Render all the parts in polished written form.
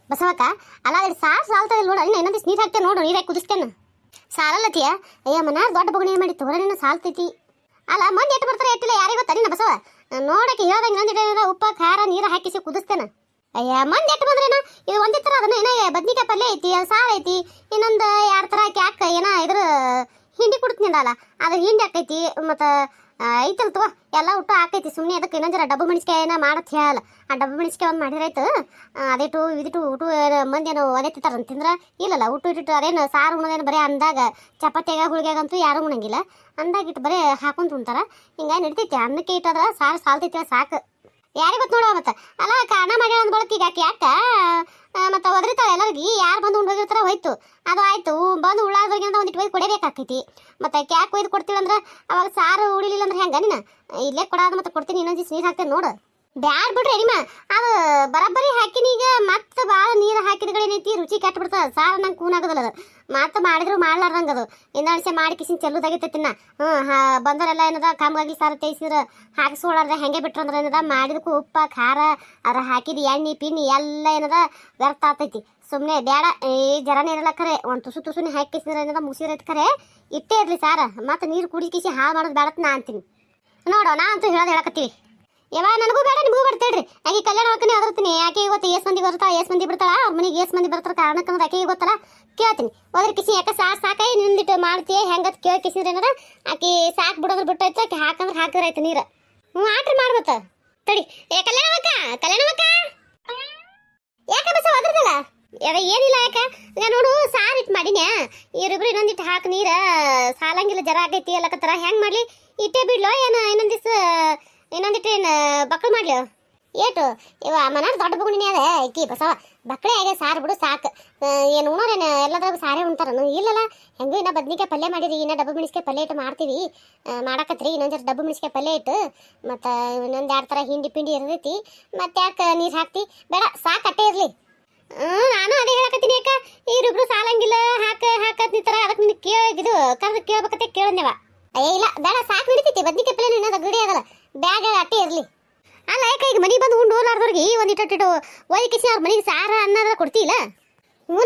ಬಸವಕ್ಕ ಅಲ್ಲ ಅದು ಸಾಲ್ತದ ನೋಡ ಇನ್ನೊಂದಿಸ್ ನೀರು ಹಾಕ್ತೇನೆ ನೋಡು ನೀರಾಗಿ ಕುದಿಸ್ತೇನೆ ಸಾಲಲ್ಲತಿಯ ಅಯ್ಯ ಮನಾರ್ ದೊಡ್ಡ ಬಗಣಿ ಮಾಡಿ ತೋರನೇನ ಸಾಲ್ತೈತಿ ಅಲ್ಲ ಮಂದಿ ಎಟ್ಟು ಬರ್ತಾರೆ ಎಟ್ಟಿಲ್ಲ ಯಾರಿಗೆ ಗೊತ್ತಾ ನಿನ್ನ ಬಸವ ನೋಡಕ್ಕೆ ಹೇಳ್ದಂಗೆ ಇನ್ನೊಂದಿಟ್ಟು ಉಪ್ಪ ಖಾರ ನೀರು ಹಾಕಿಸಿ ಕುದಿಸ್ತೇನೆ ಅಯ್ಯ ಮಂದಿ ಎಟ್ಟು ಬಂದ್ರೇನ ಇದು ಒಂದೇ ಥರ ಅದನ್ನ ಏನ ಬದ್ನಿಕಾಯಿ ಪಲ್ಯ ಐತಿ ಸಾರು ಐತಿ ಇನ್ನೊಂದು ಎರಡು ಥರ ಹಾಕಿ ಏನ ಇದ್ರ ಹಿಂಡಿ ಕುಡ್ತೀನಲ್ಲ ಅದು ಹಿಂಡಿ ಹಾಕೈತಿ ಮತ್ತು ಐತಲ್ ತಗೋ ಎಲ್ಲ ಊಟ ಹಾಕೈತಿ ಸುಮ್ಮನೆ ಅದಕ್ಕೆ ಇನ್ನೊಂದು ಡಬ್ಬು ಮೆಣಸಿಕಾಯಿ ಏನ ಮಾಡತ್ ಹೇಳಲ್ಲ ಆ ಡಬ್ಬು ಮೆಣಸಿಕಾಯಿ ಒಂದು ಮಾಡಿದ್ರಾಯ್ತು ಅದೇಟು ಇದಿಟ್ಟು ಊಟ ಮಂದಿ ಏನೋ ಅದೇ ತಿಂತಾರ ತಿಂದ್ರೆ ಇಲ್ಲಲ್ಲ ಊಟ ಇಟ್ಟು ಅದೇನು ಸಾರು ಉಣ್ಣೋದೇನು ಬರೀ ಅಂದಾಗ ಚಪಾತಿಯಾಗ ಹುಳಿಗಾಗಂತೂ ಯಾರು ಉಣಂಗಿಲ್ಲ ಅಂದಾಗಿಟ್ಟು ಬರೀ ಹಾಕೊಂತ ಉಣ್ತಾರ ಹಿಂಗಾಗಿ ನಡಿತೈತಿ ಅನ್ನಕ್ಕೆ ಇಟ್ಟದ್ರ ಸಾರು ಸಾಲ್ತೈತಿ ಸಾಕು ಯಾರಿಗೆ ಗೊತ್ತು ನೋಡುವ ಮತ್ತೆ ಅಲ್ಲ ಅನ್ನ ಮಾಡ್ಯಾಳ ಅಂದ ಬಳಕ ಈಗ ಯಾಕ ಮತ್ತೆ ಒದರಿತಾಳೆ ಎಲ್ಲರಿಗೆ ಯಾರು ಬಂದು ಉಂಡು ಹೋಗಿರ್ತಾರ ಹೋಯ್ತು ಅದು ಆಯ್ತು ಬಂದು ಉಳ್ಳಾದ್ರಿಗೆ ಅಂತ ಒಂದಿಟ್ಟು ಒಯ್ದು ಕೊಡಬೇಕಾಕೈತಿ ಮತ್ತೆ ಯಾಕೆ ಒಯ್ದು ಕೊಡ್ತೀವಿ ಅಂದ್ರೆ ಅವಾಗ ಸಾರು ಉಳಿಲಿಲ್ಲ ಅಂದ್ರೆ ಹೆಂಗ ನೀನು ಇಲ್ಲೇ ಕೊಡೋದು ಮತ್ತೆ ಕೊಡ್ತೀನಿ ಇನ್ನೊಂದು ದಿವ್ಸ ನೀರು ಹಾಕ್ತೇನೆ ನೋಡು ಬ್ಯಾಡ್ ಬಿಡ್ರಿ ಅರಿಮ ಅದು ಬರಬ್ಬರಿ ಹಾಕಿನ ಈಗ ಮತ್ತೆ ಭಾಳ ನೀರು ಹಾಕಿದ್ಗಳೇನೈತಿ ರುಚಿ ಕೆಟ್ಟು ಬಿಡ್ತದ ಸಾರು ನಂಗೆ ಕೂನಾಗೋದಲ್ಲ ಅದು ಮತ್ತೆ ಮಾಡಿದ್ರು ಮಾಡ್ಲಾರ್ದಂಗೆ ಅದು ಇನ್ನೊಂದ್ಸೆ ಮಾಡಿ ಕಿಸಿನ ಚೆಲ್ಲುದಾಗಿರ್ತೈತಿ ನಾ ಬಂದವರೆಲ್ಲ ಏನದ ಕಾಮಗಾಗಿ ಸಾರು ತೇಯ್ಸಿದ್ರೆ ಹಾಕಿಸ್ಕೊಳಾರ್ದೆ ಹೆಂಗೆ ಬಿಟ್ರು ಅಂದ್ರೆ ಏನದ ಮಾಡಿದಕ್ಕೂ ಉಪ್ಪ ಖಾರ ಅದ್ರ ಹಾಕಿದ ಎಣ್ಣೆ ಪಿಣ್ಣಿ ಎಲ್ಲ ಏನದ ವ್ಯರ್ಥ ಆಗ್ತೈತಿ ಸುಮ್ಮನೆ ಬೇಡ ಈ ಜರನೇ ಇರಲ್ಲ ಖರೆ ಒಂದು ತುಸುನೇ ಹಾಕಿ ಕಿಸಿದ್ರೆ ಏನದ ಮುಸಿರೈತಿ ಖರೆ ಇಟ್ಟೇ ಇರಲಿ ಸಾರ ಮತ್ತೆ ನೀರು ಕುಡಿ ಕಿಸಿ ಹಾಳು ಮಾಡೋದು ಬೇಡತ್ ನಾ ಅಂತೀನಿ ನೋಡೋ ನಾ ಅಂತೂ ಹೇಳಕತ್ತೀವಿ ಯಾವ ನನಗೂ ಬೇಡ ನಿಮಗೂ ಬರ್ತೇಳ್ರಿ ಆಕೆ ಕಲ್ಯಾಣ ಹಾಕಿ ಅದ್ರತೀನಿ ಆಕೆ ಇವತ್ತು ಏಸ್ ಮಂದಿ ಬರ್ತಾಳ ಏಸ್ ಮಂದಿ ಬಿಡ್ತಾಳ ಅವ್ರ ಮನೆಗೆ ಏಸ್ ಮಂದಿ ಬರ್ತಾರ ಕಾರಣಕ್ಕಂದ್ರೆ ಆಕೆ ಗೊತ್ತಲ್ಲ ಕೇಳ್ತೀನಿ ಹೋದ್ರ ಕಿಸಿ ಯಾಕೆ ಸಾಕಾಯಿ ನಿಂದಿಟ್ಟು ಮಾಡ್ತೀಯ ಹೆಂಗತ್ ಕೇಳಿ ಕಿಸಿದ್ರೆ ಏನಾರ ಆಕೆ ಸಾಕು ಬಿಡೋದ್ರ ಬಿಟ್ಟೈತೆ ಆಕೆ ಹಾಕಂದ್ರೆ ಹಾಕಿದ್ರಾಯ್ತು ನೀರು ಆಟ್ರಿ ಮಾಡ್ಬೇಕ ತಡಿ ಏ ಕಲ್ಯಾಣವಕ್ಕ ಯಾಕೆ ಬಸ ಅದ್ರದಲ್ಲ ಏನಿಲ್ಲ ಯಾಕ ನೋಡು ಸಾರು ಇಟ್ಟು ಮಾಡಿನ್ಯಾ ಇವ್ರಿಬ್ರು ಇನ್ನೊಂದಿಟ್ಟು ಹಾಕಿ ನೀರ ಸಾಲಂಗಿಲ್ಲ ಜರ ಆಗೈತಿ ಎಲ್ಲಕತ್ತಾರ ಹೆಂಗ್ ಮಾಡ್ಲಿ ಇಟ್ಟೇ ಬಿಡ್ಲೋ ಏನೋ ಇನ್ನೊಂದಿಟ್ಟು ಏನು ಬಕ್ಕಳು ಮಾಡ್ಲಿ ಏಟು ಇವ ಮನಾರ್ ದೊಡ್ಡ ಬಗುಣಿನೇ ಅದ ಐಕಿ ಬಸವ ಬಕ್ಕಳೆ ಆಗ ಸಾರು ಬಿಡು ಸಾಕು ಏನು ಉಣೋರೇನು ಎಲ್ಲದ್ರಾಗ ಸಾರೇ ಉಣ್ತಾರ ಇಲ್ಲಲ್ಲ ಹೆಂಗೂ ಇನ್ನ ಬದ್ನಿಕಾಯಿ ಪಲ್ಯ ಮಾಡಿರಿ ಇನ್ನ ಡಬ್ಬು ಮೆಣಸಿಕಾಯಿ ಪಲ್ಯ ಇಟ್ಟು ಮಾಡ್ತೀವಿ ಮಾಡಕತ್ರಿ ಇನ್ನೊಂದು ಡಬ್ಬು ಮೆಣಸಿಕಾಯಿ ಪಲ್ಯ ಇಟ್ಟು ಮತ್ತು ಇನ್ನೊಂದು ಎರಡು ಥರ ಹಿಂಡಿ ಪಿಂಡಿ ಇರ್ತೈತಿ ಮತ್ತೆ ಯಾಕೆ ನೀರು ಹಾಕ್ತಿ ಬೇಡ ಸಾಕು ಅಟ್ಟೆ ಇರಲಿ ನಾನು ಅದೇ ಹೇಳಕತ್ತೀನಿ ಯಾಕ ಇವ್ರಿಬ್ರು ಸಾಲಂಗಿಲ್ಲ ಹಾಕತ್ ನಿಂತಾರ ಅದಕ್ಕೆ ನಿನಗೆ ಇದು ಕರೆದು ಕೇಳ್ಬೇಕತ್ತೆ ಕೇಳನ್ಯವ ಅಯ್ಯ ಇಲ್ಲ ಬೇಡ ಸಾಕು ನಡಿತೈತಿ ಬದ್ನಿಕಾಯಿ ಪಲ್ಯ ಇನ್ನೊಂದು ಗಡಿ ಆಗಲ್ಲ ಬ್ಯಾಗ್ ಅಟ್ಟೆ ಇರಲಿ ಅಲ್ಲ ಯಾಕೆ ಈಗ ಮನೆಗೆ ಬಂದು ಉಂಡು ಹೋಲಾರ್ದವ್ರಿಗೆ ಒಂದು ಇಟ್ಟು ಒಯ್ದು ಕಿಸಿ ಅವ್ರ ಮನೆಗೆ ಸಾರ ಅನ್ನೋದ್ರ ಕೊಡ್ತಿಲ್ಲ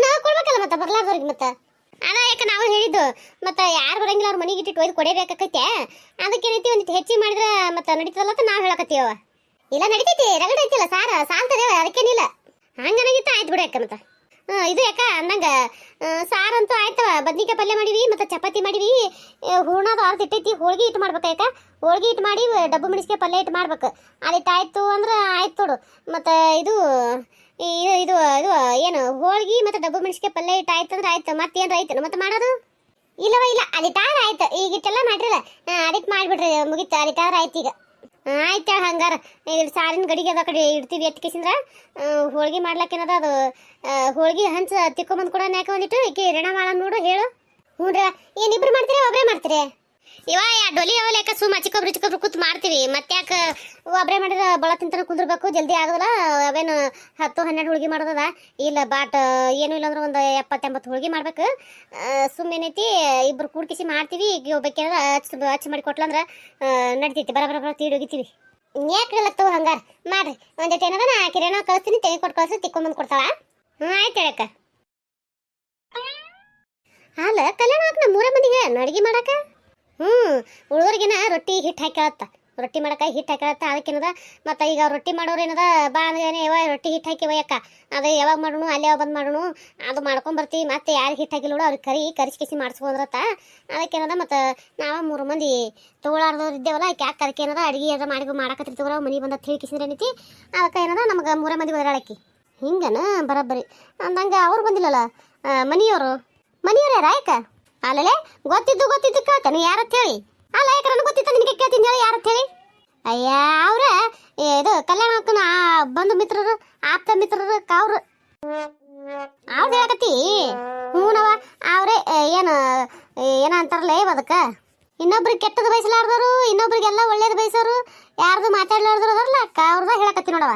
ನಾವು ಕೊಡ್ಬೇಕಲ್ಲ ಮತ್ತೆ ಬರ್ಲಾರ್ದವ್ರಿಗೆ ಮತ್ತೆ ಅದ ಯಾಕೆ ನಾವು ಹೇಳಿದ್ದು ಮತ್ತೆ ಯಾರು ಬರಂಗಿಲ್ಲ ಅವ್ರ ಮನೆಗೆ ಇಟ್ಟಿಟ್ಟು ಒಯ್ದು ಕೊಡಬೇಕಾಕೈತೆ ಅದಕ್ಕೇನೈತಿ ಒಂದಿಟ್ಟು ಹೆಚ್ಚಿಗೆ ಮಾಡಿದ್ರೆ ಮತ್ತೆ ನಡೀತದಲ್ಲ ಅಂತ ನಾವು ಹೇಳಕತ್ತೀವ ಇಲ್ಲ ನಡಿತೈತಿ ರಗಡ ಐತಿಲ್ಲ ಸಾಲ್ತದೇವ ಅದಕ್ಕೇನಿಲ್ಲ ಹಂಗನಾಗಿತ್ತು ಆಯ್ತು ಬಿಡ ಯಾಕ ಮತ್ತೆ ಇದು ಯಾಕ ಅಂದಂಗ ಸಾರಂತೂ ಆಯ್ತವ ಬದ್ನಿಕಾಯಿ ಪಲ್ಯ ಮಾಡಿವಿ ಮತ್ತೆ ಚಪಾತಿ ಮಾಡಿವಿ ಹೂರ್ಣದು ಅರ್ಧ ಇಟ್ಟೈತಿ ಹೋಳ್ಗೆ ಇಟ್ಟು ಮಾಡ್ಬೇಕಾಯ್ತ ಹೋಳ್ಗೆ ಇಟ್ಟು ಮಾಡಿ ಡಬ್ಬು ಮೆಣಸಿಕಾಯಿ ಪಲ್ಯ ಇಟ್ಟು ಮಾಡ್ಬೇಕು ಅದಿಟ್ಟು ಆಯ್ತು ಅಂದ್ರೆ ಆಯ್ತು ನೋಡು ಮತ್ತೆ ಇದು ಇದು ಇದು ಏನು ಹೋಳ್ಗೆ ಮತ್ತೆ ಡಬ್ಬು ಮೆಣಸಿಕಾಯಿ ಪಲ್ಯ ಇಟ್ಟು ಆಯ್ತು ಅಂದ್ರೆ ಆಯ್ತು ಮತ್ತೇನು ಆಯ್ತು ಮತ್ತೆ ಮಾಡೋದು ಇಲ್ಲವ ಇಲ್ಲ ಅದಿಟ್ಟಾದ್ರೆ ಆಯ್ತು ಈಗ ಇಟ್ಟೆಲ್ಲ ಮಾಡಿರಲ್ಲ ಅದಕ್ಕೆ ಮಾಡಿಬಿಡ್ರಿ ಮುಗಿತು ಅದಿಟ್ಟಾದ್ರೆ ಆಯ್ತು ಈಗ ಆಯ್ತು ಹಂಗಾರ ಸಾರಿನ ಗಡಿಗೆ ಅದ ಕಡೆ ಇಡ್ತೀವಿ ಎತ್ಕಿಸಿಂದ್ರ ಹೋಳ್ಗೆ ಮಾಡ್ಲಕ್ಕೇನದ ಅದು ಹೋಳ್ಗೆ ಹಂಚ ತಿಕ್ಕೊಂಬಂದು ಕೂಡ ಯಾಕೆ ಒಂದಿಟ್ಟು ಈಕೆ ಋಣ ಮಾಡ ನೋಡು ಹೇಳು ಹ್ಞೂ ಏನಿಬ್ರು ಮಾಡ್ತೀರಿ ಒಬ್ಬರೇ ಮಾಡ್ತೀರಿ ಇವ ಡೊಲಿ ಅವಲ್ಲ ಯಾಕೆ ಸುಮ್ಮ ಚಿಕ್ಕೊಬ್ರು ಕೂತ್ ಮಾಡ್ತೀವಿ ಮತ್ತೆ ಯಾಕೆ ಒಬ್ಬರೇ ಮಾಡಿದ್ರೆ ಬಳ ತಿಂತಾನೆ ಕುಂದಿರ್ಬೇಕು ಜಲ್ದಿ ಆಗೋದಿಲ್ಲ ಅವೇನು 10-12 ಹೋಳ್ಗೆ ಮಾಡೋದದ ಇಲ್ಲ ಬಾಟ್ ಏನೂ ಇಲ್ಲ ಅಂದ್ರೆ ಒಂದು 70-80 ಹೋಳ್ಗೆ ಮಾಡ್ಬೇಕು ಸುಮ್ಮನೆನೈತಿ ಇಬ್ರು ಕೂಡ್ಕಿಸಿ ಮಾಡ್ತೀವಿ ಈಗ ಒಬ್ಬಕ್ಕೆಲ್ಲ ಹಚ್ಚಿ ಮಾಡಿ ಕೊಟ್ಲಂದ್ರೆ ನಡಿತೈತಿ ಬರ ತೀಡಿ ಹೋಗಿತೀವಿ ಯಾಕೆ ಹೇಳತ್ತವ ಹಂಗಾರ ಮಾಡ್ರಿ ಒಂದೈತೆ ಏನದ ನಾ ಕಿರಣ್ ಕಳಿಸ್ತೀನಿ ತೆಗಿ ಕೊಟ್ಟು ಕಳಿಸಿ ತಿಕ್ಕೊಂಬಂದು ಕೊಡ್ತಾಳ ಆಯ್ತು ಹೇಳಕ್ಕ ಅಲ್ಲ ಕಲ್ಯಾಣ ಹಾಕ ಮೂರೇ ಮಂದಿಗೆ ಅಡುಗೆ ಮಾಡಕ ಉಳಿದವ್ರಿಗೇನ ರೊಟ್ಟಿ ಹಿಟ್ಟು ಹಾಕ್ಯಾಳತ್ತ ರೊಟ್ಟಿ ಮಾಡಕ ಹಿಟ್ಟು ಹಾಕ್ಯಾಳತ್ತ ಅದಕ್ಕೇನದ ಮತ್ತು ಈಗ ರೊಟ್ಟಿ ಮಾಡೋರು ಏನದ ಬಾ ಅಂದ್ರೆ ಯಾವ ರೊಟ್ಟಿ ಹಿಟ್ಟು ಹಾಕಿ ಒಯ್ಯಕ್ಕ ಅದು ಯಾವಾಗ ಮಾಡೋಣ ಅಲ್ಲಿ ಯಾವಾಗ ಬಂದು ಮಾಡೋಣ ಅದು ಮಾಡ್ಕೊಂಬರ್ತೀವಿ ಮತ್ತೆ ಯಾರು ಹಿಟ್ಟು ಹಾಕಿಲ್ಲ ನೋಡು ಅವ್ರಿಗೆ ಕರಿಸಿ ಮಾಡಿಸ್ಕೊಂಡ್ರತ್ತ ಅದಕ್ಕೇನದ ಮತ್ತು ನಾವು 3 ಮಂದಿ ತೊಗೊಳಾರ್ದವ್ರು ಇದ್ದೇವಲ್ಲ ಯಾಕೆ ಅದಕ್ಕೇನದ ಅಡುಗೆ ಎಲ್ಲ ಮಾಡಕತ್ತಿರ್ತೀವಲ್ಲ ಮನೆ ಬಂದ ತಿಳಿಕಿಸಿದ್ರೆ ಏನೈತಿ ಅದಕ್ಕೆ ಏನದ ನಮ್ಗೆ 3 ಮಂದಿ ಒದರಾಳಕ್ಕಿ ಹಿಂಗನ ಬರಬ್ಬರಿ ಅಂದಂಗೆ ಅವ್ರು ಬಂದಿಲ್ಲಲ್ಲ ಮನೆಯವರು ಯಾರ ಯಾಕ ಅಲ್ಲೇ ಗೊತ್ತಿದ್ದು ಕೇಳ್ತಾನೆ ಯಾರತ್ ಹೇಳಿ ಅಲ್ಲ ಯಾಕೆ ನನಗೆ ಗೊತ್ತಿತ್ತ ನಿನಗೆ ಕೇಳ್ತೀನಿ ಹೇಳಿ ಯಾರತ್ ಹೇಳಿ ಅಯ್ಯ ಅವ್ರ ಇದು ಕಲ್ಯಾಣಕ್ಕನ ಬಂಧು ಮಿತ್ರರು ಆಪ್ತ ಮಿತ್ರರು ಅವ್ರು ಅವ್ರದ್ದು ಹೇಳಕತ್ತಿ ಹ್ಞೂನವ ಅವರೇ ಏನ ಅಂತಾರಲ್ಲ ಅದಕ್ಕೆ ಇನ್ನೊಬ್ರಿಗೆ ಕೆಟ್ಟದ್ದು ಬಯಸಲಾರ್ದವರು ಇನ್ನೊಬ್ರಿಗೆಲ್ಲ ಒಳ್ಳೇದು ಬಯಸೋರು ಯಾರ್ದು ಮಾತಾಡ್ಲಾರ್ದ್ರು ಅದರಲ್ಲ ಅಕ್ಕ ಅವ್ರದ ಹೇಳಕತ್ತಿ ನೋಡವ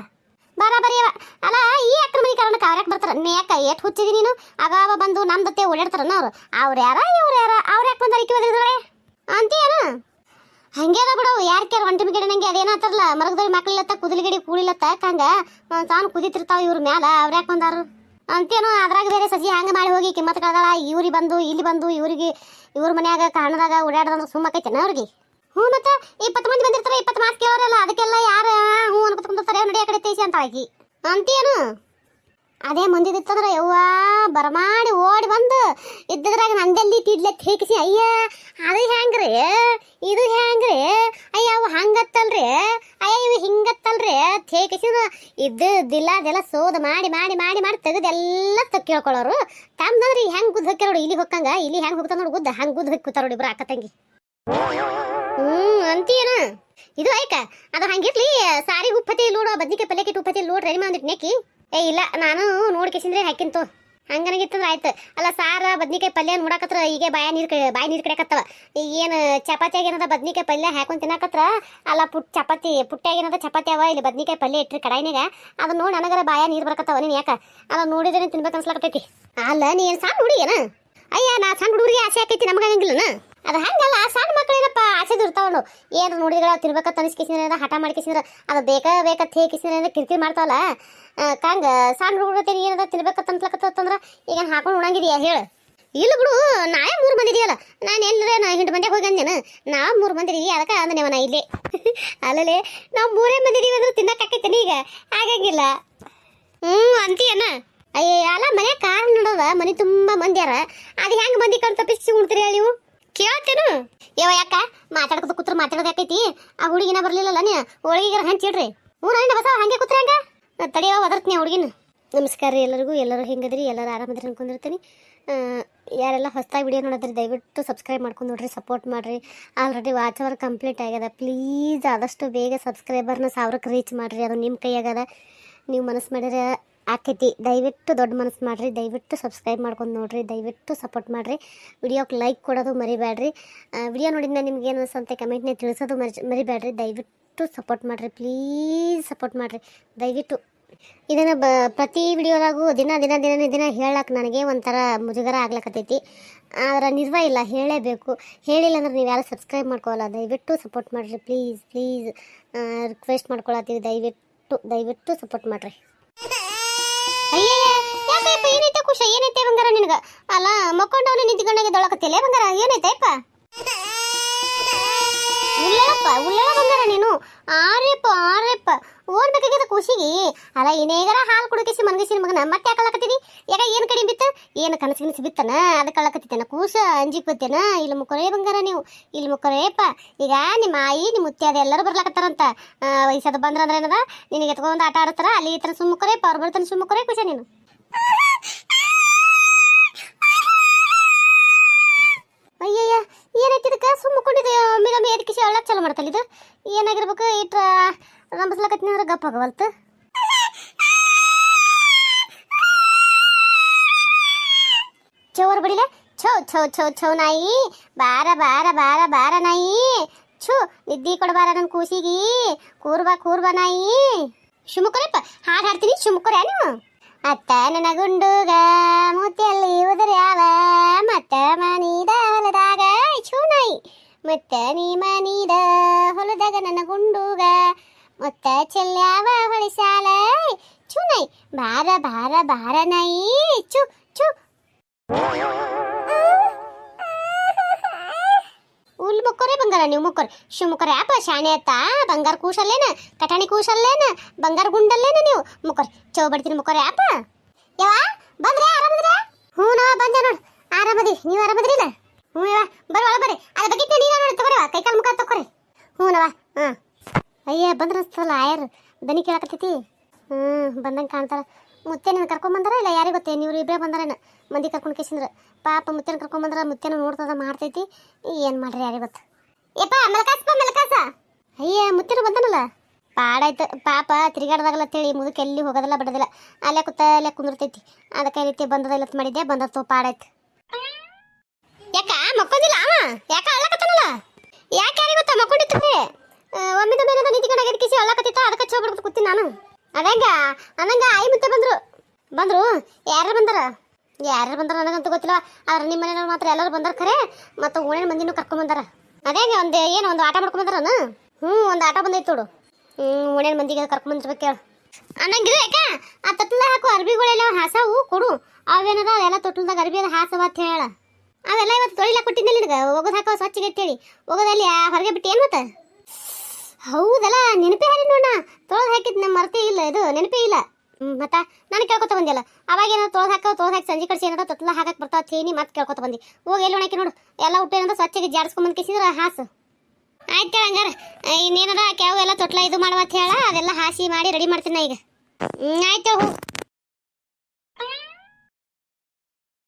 ಬರೀ ಅಲ್ಲ ಈ ಅಕ್ಕನ ಮನೆ ಕಾರಣಕ್ಕೆ ಅವ್ರು ಯಾಕೆ ಬರ್ತಾರ ನೀ ಯಾಕೆ ಎಷ್ಟು ಹುಚ್ಚಿದಿ ನೀನು ಆಗಾವ ಬಂದು ನಮ್ದತ್ತೆ ಓಡಾಡ್ತಾರನ ಅವ್ರು ಯಾರ ಇವ್ರು ಯಾರ ಅವ್ರು ಯಾಕೆ ಬಂದು ಅರಿಕೆ ಓದಿದ್ರೆ ಅಂತೀಯನ ಹಂಗೆ ಅದ ಬಿಡವು ಯಾರ್ಕ್ಯಾರ ಒಂಟಿ ಗಿಡ ನಂಗೆ ಅದೇನತ್ತಾರಲ್ಲ ಮರಗದಲ್ಲಿ ಮಕ್ಳಿಲ್ಲತ್ತ ಕುದಲಿಗಡಿ ಕೂಳಿಲ್ಲತ್ತ ಹಂಗ ತಾನು ಕುದಿತಿರ್ತಾವ ಇವ್ರ ಮ್ಯಾಲ ಅವ್ರು ಯಾಕೆ ಬಂದಾರು ಅಂತೇನು ಅದ್ರಾಗ ಬೇರೆ ಸಸಿ ಹಂಗೆ ಮಾಡಿ ಹೋಗಿ ಕಿಮ್ಮತ್ ಕಳ್ದಾಳ. ಇವ್ರಿಗೆ ಬಂದು ಇಲ್ಲಿ ಬಂದು ಇವ್ರ ಮನ್ಯಾಗ ಕಾರಣದಾಗ ಓಡಾಡೋದಂದ್ರೆ ಸುಮ್ಮಕೈತೇನ ಅವ್ರಿಗೆ? ಹ್ಞೂ ಮತ್ತೆ 20 ಮಂದಿ ಬಂದಿರ್ತಾರೆ, 20 ಮಾತು ಕೇಳೋರಲ್ಲ, ಅದಕ್ಕೆಲ್ಲ ಯಾರು ಹ್ಞೂ ಅನ್ಕೊತ್ಕೊಂಡ್ತಾರೆ ನಡಿಯ ಕಡೆ ತೇಸಿ ಅಂತ ಆಕಿ ಅಂತೇನು? ಅದೇ ಮುಂದಿತ್ತಂದ್ರೆ ಯವ್ವ ಬರಮಾಡಿ ಓಡಿ ಬಂದು ಇದ್ದಿದ್ರಾಗ ನಂದೆಲ್ಲಿ ತಿಡ್ಲೆತ್ ಹೇಕಿಸಿ ಅಯ್ಯ ಅದು ಹೆಂಗ್ರಿ ಇದು ಹೆಂಗ್ರಿ ಅಯ್ಯ ಅವು ಹಂಗತ್ತಲ್ರಿ ಅಯ್ಯ ಇವು ಹಿಂಗತ್ತಲ್ರಿ ಹೇಕಿಸಿ ಇದ್ದಿಲ್ಲ ಅದೆಲ್ಲ ಸೋದ ಮಾಡಿ ಮಾಡಿ ಮಾಡಿ ಮಾಡಿ ತೆಗೆದೆಲ್ಲ ಕೇಳ್ಕೊಳ್ಳೋರು. ತಮ್ದಂದ್ರೆ ಹೆಂಗೆ ಗುದ್ದು ಹೊಕ್ಕಾರ ನೋಡಿ, ಇಲ್ಲಿ ಹೊಕ್ಕಂಗ ಇಲ್ಲಿ ಹೆಂಗೆ ಹೋಗ್ತಾನ ನೋಡಿ ಗುದ್ದ ಹಂಗೆ ಗುದ್ದು ಹೊಕ್ಕುತ್ತಾರ ನೋಡಿ ಇಬ್ರು ಅಕ್ಕ ತಂಗಿ. ಅಂತೀಯನ ಇದು ಆಯ್ಕ ಅದು ಹಂಗಿರ್ಲಿ. ಸಾರಿ ಉಪ್ಪತಿ ಲೋಡು ಬದ್ನಿಕಾಯಿ ಪಲ್ಯಕ್ಕೆ ಉಪ್ಪತಿ ಲೋಡ್ ರೆಡಿ ಮಾಡಿಟ್ಟು ನೆಕ್ಕಿ ಇಲ್ಲ ನಾನು ನೋಡ್ಕೇಸಿಂದ್ರೆ ಹಾಕಿಂತು ಹಂಗನಾಗಿತ್ತಂದ್ರೆ ಆಯ್ತು. ಅಲ್ಲ ಸಾರ ಬದ್ನಿಕಾಯಿ ಪಲ್ಯ ನೋಡಕತ್ರ ಈಗ ಬಾಯಿ ನೀರು ಕಡಿಯಕತ್ತವ. ಈಗ ಏನು ಚಪಾತಿಯಾಗ ಏನದ ಬದ್ನಿಕಾಯಿ ಪಲ್ಯ ಹಾಕೊಂಡು ತಿನ್ನಕತ್ರ ಅಲ್ಲ ಪುಟ್ಟ್ಯಾಗ ಏನದ ಚಪಾತಿ ಅವ ಇಲ್ಲಿ ಬದ್ನಿಕಾಯಿ ಪಲ್ಯ ಇಟ್ರಿ ಕಡಾಯಿನಾಗ ಅದನ್ನ ನೋಡಿ ನನಗರ ಬಾಯ ನೀರು ಬರಕತ್ತವ. ನೀನು ಯಾಕ ಅಲ್ಲ ನೋಡಿದ್ರೆ ತಿನ್ಬೇಕು ಅನ್ಸ್ಲಕತ್ತೈತಿ. ಅಲ್ಲ ನೀನು ಸಣ್ಣ ಹುಡುಗಿಯನ? ಅಯ್ಯ ನಾ ಸಣ್ಣ ಹುಡುಗರಿಗೆ ಆಸೆ ಆಕೈತಿ ನಮಗೆ ಹಂಗಿಲ್ಲನ? ಅದು ಹಂಗಲ್ಲ ಸಣ್ಣ ಮಕ್ಕಳೇನಪ್ಪ ಆಸೆದು ಇರ್ತಾವನು ಏನು ನೋಡಿದ್ರೆ ತಿನ್ಬೇಕಂತ ಅನಿಸ್ಕಿಸಿದ್ರೆ ಹಠ ಮಾಡ್ಕಿಸಿದ್ರೆ ಅದು ಬೇಕಂತ ಹೇಗಿಸಿದ್ರೆ ಕಿರಿಕಿರಿ ಮಾಡ್ತಾವಲ್ಲ ಕಂಗ ಸಣ್ಣ ಹುಡುಗರು ಏನದ ತಿನ್ಬೇಕಂತ ಅನ್ಸ್ಲಕತ್ತಂದ್ರೆ ಈಗ ಹಾಕೊಂಡು ಉಣಂಗಿದೀಯ ಹೇಳು? ಇಲ್ಲ ಬಿಡು ನಾಳೆ 3 ಮಂದಿ ಇದೆಯಲ್ಲ, ನಾನು ಎಲ್ಲರೇ ಹಿಂಡು ಮಂದಿಗೆ ಹೋಗಿ ಅಂದೇನು ನಾವು 3 ಮಂದಿ ಇದೀವಿ ಅದಕ್ಕೆ ಅಂದನೇವ ಇಲ್ಲೇ ಅಲ್ಲೇ ನಾವು 3 ಮಂದಿ ಇದೀವಿ ಅಂದ್ರೆ ತಿನ್ನಕ್ಕಾಕೈತೇನೆ ಈಗ ಆಗಂಗಿಲ್ಲ. ಅಂತೀಯನ? ಅಯ್ಯ ಅಲ್ಲ ಮನೆ ಕಾರ್ ನೋಡೋದ ಮನೆ ತುಂಬ ಮಂದಿ ಯಾರ ಅದು ಹೆಂಗೆ ಮಂದಿ ಕಣ್ ತಪ್ಪಿಸಿ ಉಣ್ತೀರಿ ನೀವು ಕೇಳ್ತೇನು? ಯಾಕ ಮಾತಾಡ್ಕೊತ ಕೂತ್ರ ಮಾತಾಡೋದು ಯಾಕೈತಿ? ಆ ಹುಡುಗಿನ ಬರ್ಲಿಲ್ಲಲ್ಲ ನೀ ಒಳಗಿಗಾರ ಹಂಚಿಡ್ರಿ. ನಾನು ಬಸ ಹಂಗೆ ಕೂತ್ರೆ ಹಂಗ ತಡಿಯೋ ಒದರ್ತೀನಿ ಆ ಹುಡುಗಿನ. ನಮಸ್ಕಾರ ರೀ ಎಲ್ಲರಿಗೂ, ಎಲ್ಲರೂ ಹೆಂಗದ್ರಿ? ಎಲ್ಲರೂ ಆರಾಮದ್ರಿ ಅನ್ಕೊಂಡಿರ್ತೀನಿ. ಯಾರೆಲ್ಲ ಹೊಸದಾಗಿ ವಿಡಿಯೋ ನೋಡಿದ್ರಿ ದಯವಿಟ್ಟು ಸಬ್ಸ್ಕ್ರೈಬ್ ಮಾಡ್ಕೊಂಡು ನೋಡ್ರಿ, ಸಪೋರ್ಟ್ ಮಾಡಿರಿ. ಆಲ್ರೆಡಿ ವಾಚ್ ಅವರ್ ಕಂಪ್ಲೀಟ್ ಆಗ್ಯದ. ಪ್ಲೀಸ್ ಆದಷ್ಟು ಬೇಗ ಸಬ್ಸ್ಕ್ರೈಬರ್ನ 1000ಕ್ಕೆ ರೀಚ್ ಮಾಡಿರಿ. ಅದು ನಿಮ್ಮ ಕೈಯಾಗದ, ನೀವು ಮನಸ್ಸು ಮಾಡಿದ್ರೆ ಆಕೈತಿ. ದಯವಿಟ್ಟು ದೊಡ್ಡ ಮನಸ್ಸು ಮಾಡಿರಿ, ದಯವಿಟ್ಟು ಸಬ್ಸ್ಕ್ರೈಬ್ ಮಾಡ್ಕೊಂಡು ನೋಡಿರಿ, ದಯವಿಟ್ಟು ಸಪೋರ್ಟ್ ಮಾಡಿರಿ. ವಿಡಿಯೋಕ್ಕೆ ಲೈಕ್ ಕೊಡೋದು ಮರಿಬೇಡ್ರಿ. ವಿಡಿಯೋ ನೋಡಿದ್ನ ನಿಮ್ಗೆ ಏನು ಅನ್ಸಂತೆ ಕಮೆಂಟ್ನೇ ತಿಳಿಸೋದು ಮರಿಬೇಡ್ರಿ. ದಯವಿಟ್ಟು ಸಪೋರ್ಟ್ ಮಾಡಿರಿ, ಪ್ಲೀಸ್ ಸಪೋರ್ಟ್ ಮಾಡಿರಿ ದಯವಿಟ್ಟು. ಇದನ್ನು ಪ್ರತಿ ವಿಡಿಯೋದಾಗೂ ದಿನ ಹೇಳಕ್ಕೆ ನನಗೆ ಒಂಥರ ಮುಜುಗರ ಆಗ್ಲಕತ್ತೈತಿ. ಆದ್ರೆ ನಿರ್ವ ಇಲ್ಲ, ಹೇಳಲೇಬೇಕು. ಹೇಳಿಲ್ಲ ಅಂದ್ರೆ ನೀವು ಯಾರು ಸಬ್ಸ್ಕ್ರೈಬ್ ಮಾಡ್ಕೊಳ್ಳಲ್ಲ. ದಯವಿಟ್ಟು ಸಪೋರ್ಟ್ ಮಾಡಿರಿ, ಪ್ಲೀಸ್ ರಿಕ್ವೆಸ್ಟ್ ಮಾಡ್ಕೊಳತ್ತೀವಿ. ದಯವಿಟ್ಟು ಸಪೋರ್ಟ್ ಮಾಡಿರಿ. ಅಯ್ಯಯ್ಯ ಯಾಕಪ್ಪ ಏನೈತೆ ಖುಷ? ಏನೈತೆ ಬಂಗಾರ ನಿನಗೆ? ಅಲ್ಲ ಮಕ್ಕೊಂಡವನೇ ನಿಂತ್ಕೊಂಡಾಗ ದೊಳಕತ್ತಿಲ್ಲ ಬಂಗಾರ, ಏನೈತೆಪ್ಪ? ಉಳ್ಳಳ ಬಂಗಾರ ನೀನು. ಆರ್ಯಪ್ಪ ಓಡ್ಬೇಕಾಗಿದ್ದ ಖುಷಿಗೆ. ಅಲ್ಲ ಇನ್ನೇಗಾರ ಹಾಲು ಕುಡಿಕಿಸಿ ಮನಗಿಸಿ ಮಗನ ಮತ್ತೆ ಯಾಕಲ್ಲಕತ್ತಿದಿ? ಯಾಕ ಏನು ಕಡಿಮೆ ಬಿತ್ತು? ಏನು ಕನಸು ಬಿತ್ತನ ಅದಕ್ಕೆ ಕಳ್ಳಕತ್ತಿತ್ತೇನ? ಕೂಸ ಅಂಜಿಕ್ ಬತ್ತೇನ? ಇಲ್ಲಿ ಮುಕ್ಕರೇ ಬಂಗಾರ ನೀವು, ಇಲ್ಲಿ ಮುಕ್ಕರೇಪ್ಪ. ಈಗ ನಿಮ್ಮ ಆಯಿ ನಿಮ್ಮ ಮುತ್ತಿ ಅದೆಲ್ಲರೂ ಬರ್ಲಾಕತ್ತಾರಂತ. ವಯಸ್ಸದು ಬಂದ್ರಂದ್ರೆ ಏನದ ನಿನಗೆ ಎತ್ಕೊಂಡು ಆಟ ಆಡ್ತಾರ ಅಲ್ಲಿ ಈ ಥರ ಸುಮ್ಮಕ್ಕರೇಪ್ಪ. ಅವ್ರು ಬರ್ತಾನೆ ಸುಮ್ಮಕ್ಕರೇ ಖುಷಿ ನೀನು. ಅಯ್ಯಯ್ಯ ಏನೈತಿ ಇದಕ್ಕೆ? ಸುಮ್ಮಕೊಂಡಿದ್ದೆ ಒಮ್ಮೆ ಎದಕ್ಕೆ ಅಳ್ಳಕ್ಕೆ ಚಾಲು ಮಾಡ್ತಲ್ಲ ಇದು ಏನಾಗಿರ್ಬೇಕು? ಇಟ್ರ ರಂಬಸ್ಲಕತ್ತೀನಿ ಅಂದ್ರೆ ಗಪ್ಪ ಆಗವಲ್ತು. ಚೌರ್ ಬಡಿಲೆ ಛೌ ನಾಯಿ ಬಾರ ನಾಯಿ. ನಿದ್ದಿ ಕೊಡಬಾರ ನನ್ನ ಕೂಸಿಗಿ. ಕೂರ್ಬಾ ನಾಯಿ. ಶಿವಮೊಗ್ಗರಪ್ಪ ಹಾಡು ಹಾಡ್ತೀನಿ. ಶಿವಮೊಗ್ಗರ ನೀವು ಅತ್ತ ನನ್ನ ಗುಂಡುಗ ಮುತ್ತೆಲ್ಲಿ ಉದುರ್ಯಾವ ಮತ್ತ ಮನಿದ ಹೊಲದಾಗ. ನಾಯಿ ಮತ್ತ ನೀ ಮನಿದ ಹೊಲದಾಗ ನನ್ನ ಗುಂಡುಗ ಮತ್ತ ಚೆಲ್ಯಾವ ಹೊಳಿಸಾಲ. ನಾಯಿ ಬಾರ ನಾಯಿ. ಉಲ್ ಮುಕ್ಕೋರೆ ಬಂಗಾರ ನೀವು ಮುಕ್ಕೋರೆ. ಶಿವಮೊಗ್ಗರ ಯಾಪ ಶಾಣೆ ಅತ್ತ ಬಂಗಾರ ಕೂಸಲ್ಲೇನ ಕಟಾಣಿ ಕೂಸಲ್ಲೇನ ಬಂಗಾರ ಗುಂಡಲ್ಲೇನ ನೀವು ಮುಕ್ಕೋರೆ. ಚೌ ಬಡ್ತೀನಿ ಮುಕ್ಕೋರೆ ಯಾಪ. ಯಾವ ಬಂದ್ರೆ ಆರಾಮದ್ರ? ಹ್ಞೂ ನಾ ಬಂದೆ ನೋಡು. ಆರಾಮದಿ ನೀವು ಆರಾಮದ್ರಿಲ್ಲ? ಹ್ಞೂ ಯವ ಬರ್ರಿ ಒಳ ಬರ್ರಿ. ಅದ್ರ ಬಗ್ಗೆ ನೀರ ನೋಡಿ ತಗೋರಿ, ಕೈಕಾಲು ಮುಖ ತಗೋರಿ. ಹ್ಞೂ ನವ ಅಯ್ಯ ಬಂದ್ರ ಅನ್ಸ್ತಲ್ಲ ಆಯರ್ ದನಿ ಕೇಳಕತ್ತೈತಿ. ಬಂದಂಗೆ ಕಾಣ್ತಾರ. ಮುತ್ತೇನ ಕರ್ಕೊಂಬಂದಾರ ಇಲ್ಲ ಯಾರಿಗೆ ಗೊತ್ತೇ? ನೀವು ಇಬ್ಬರೇ ಬಂದಾರೇನ ಮಂದಿ ಕರ್ಕೊಂಡು ಕೇಸಿಂದ್ರ. ಪಾಪ ಮುತ್ತೇನ ಕರ್ಕೊಂಬಂದ್ರ ಮುತ್ತೇನ ನೋಡ್ತದ ಮಾಡ್ತೈತಿ. ಏನು ಮಾಡ್ರಿ ಯಾರಿಗೆ ಗೊತ್ತ? ಏಪ್ಪ ಮೆಲಕಾಸ. ಅಯ್ಯ ಮುತ್ತೇನ ಬಂದನಲ್ಲ ಪಾಡಾಯ್ತು. ಪಾಪ ತಿರುಗಾಡ್ದಾಗಲ್ಲ ತಿಳಿ ಮುದಕ್ಕೆ ಎಲ್ಲಿ ಹೋಗೋದಿಲ್ಲ ಬಿಡೋದಿಲ್ಲ. ಅಲ್ಲೇ ಕುಂದಿರ್ತೈತಿ. ಅದಕ್ಕೆ ರೀತಿ ಬಂದದ ಇಲ್ಲ ಮಾಡಿದ್ದೆ ಬಂದತ್ತು ಪಾಡಾಯ್ತು. ಯಾಕ ಮಕ್ಕೊಂದಿಲ್ಲ ಅವ? ಯಾಕ ಅಳ್ಳಕತ್ತನಲ್ಲ? ಯಾಕೆ ಯಾರಿಗೆ ಗೊತ್ತಾ ಮಕ್ಕೊಂಡಿರ್ತೀನಿ? ಒಮ್ಮಿದ ಮೇಲೆ ನಿಂತ್ಕೊಂಡಾಗ ಕಿಸಿ ಅಳ್ಳಕತ್ತಿತ್ತ ಅದಕ್ಕೆ ಚೋ ಬಿಡ್ತು ಕೂತೀನಿ ನಾನು. ಅದಂಗ ಆಯಿ ಮುತ್ತೆ ಬಂದ್ರು. ಯಾರು ಬಂದಾರ ನನಗಂತೂ ಗೊತ್ತಿಲ್ಲ. ಆದ್ರೆ ನಿಮ್ಮ ಮನೆಯವ್ರು ಮಾತ್ರ ಎಲ್ಲರೂ ಬಂದಾರ ಖರೆ. ಮತ್ತು ಓಣಿನ ಮಂದಿನೂ ಕರ್ಕೊಂಬಂದಾರ. ಒಂದು ಆಟ ಮಾಡ್ಕೊಂಬಂದಾರನ? ಒಂದು ಆಟ ಬಂದೈತೆ ನೋಡು. ಓಣಿನ ಮಂದಿಗೆ ಕರ್ಕೊಂಬಂದಿರ್ಬೇಕು. ಅನ್ನಂಗಿದ್ರೆ ಯಾಕ ಆ ತೊಟ್ಲ ಹಾಕು ಅರ್ಬಿಗಳೆಲ್ಲ ಹಾಸವು ಕೊಡು. ಅವೇನದ ಎಲ್ಲ ತೊಟ್ಲದಾಗ ಅರ್ಬಿ ಅದ ಹಾಸವ ಅಂತ ಹೇಳ. ಅವೆಲ್ಲ ಇವತ್ತು ತೊಳಿಲಾಕ ಕೊಟ್ಟಿದ್ದಿಲ್ಲ ನಿನಗೆ, ಒಗದು ಹಾಕೋ ಸ್ವಚ್ಛಗೆ ಅಂತೇಳಿ ಒಗದಲ್ಲಿ ಹೊರಗೆ ಬಿಟ್ಟು ಏನು ಮತ್ತೆ? ಹೌದಲ್ಲ, ನೆನಪೇ ಹಾರಿ ನೋಡ, ತೊಳೆದು ಹಾಕಿದ್ ನಮ್ಮ ಮರ್ತಿ ಇಲ್ಲ, ಇದು ನೆನಪೇ ಇಲ್ಲ. ಮತ್ತ ನಾನು ಕೇಳ್ಕೊತ ಬಂದಿಲ್ಲ ಅವಾಗ ಏನೋ ತೊಳೆದು ಹಾಕಿ ಸಂಜೆ ಕಡಿಸಿ ಏನದ ತೊಟ್ಲ ಹಾಕಕ್ಕೆ ಬರ್ತಾವ ಚೇನಿ ಮತ್ತೆ ಕೇಳ್ಕೊತ ಬಂದಿ. ಹೋಗಿ ಎಲ್ಲಿ ಒಣಕಿ ನೋಡು, ಎಲ್ಲ ಊಟ ಏನದ ಸ್ವಚ್ಛಗೆ ಜಾಡಿಸ್ಕೊಂಬಂದು ಕಿಸಿದ್ರೆ ಹಾಸು. ಆಯ್ತು ಹಂಗಾರ ಇನ್ನೇನದ ಕ್ಯಾವು ಎಲ್ಲ ತೊಟ್ಲ ಇದು ಮಾಡುವ ಅಂತ ಹೇಳ, ಅದೆಲ್ಲ ಹಾಸಿ ಮಾಡಿ ರೆಡಿ ಮಾಡ್ತೀನಿ ಈಗ. ಆಯ್ತು ಹೋಗು.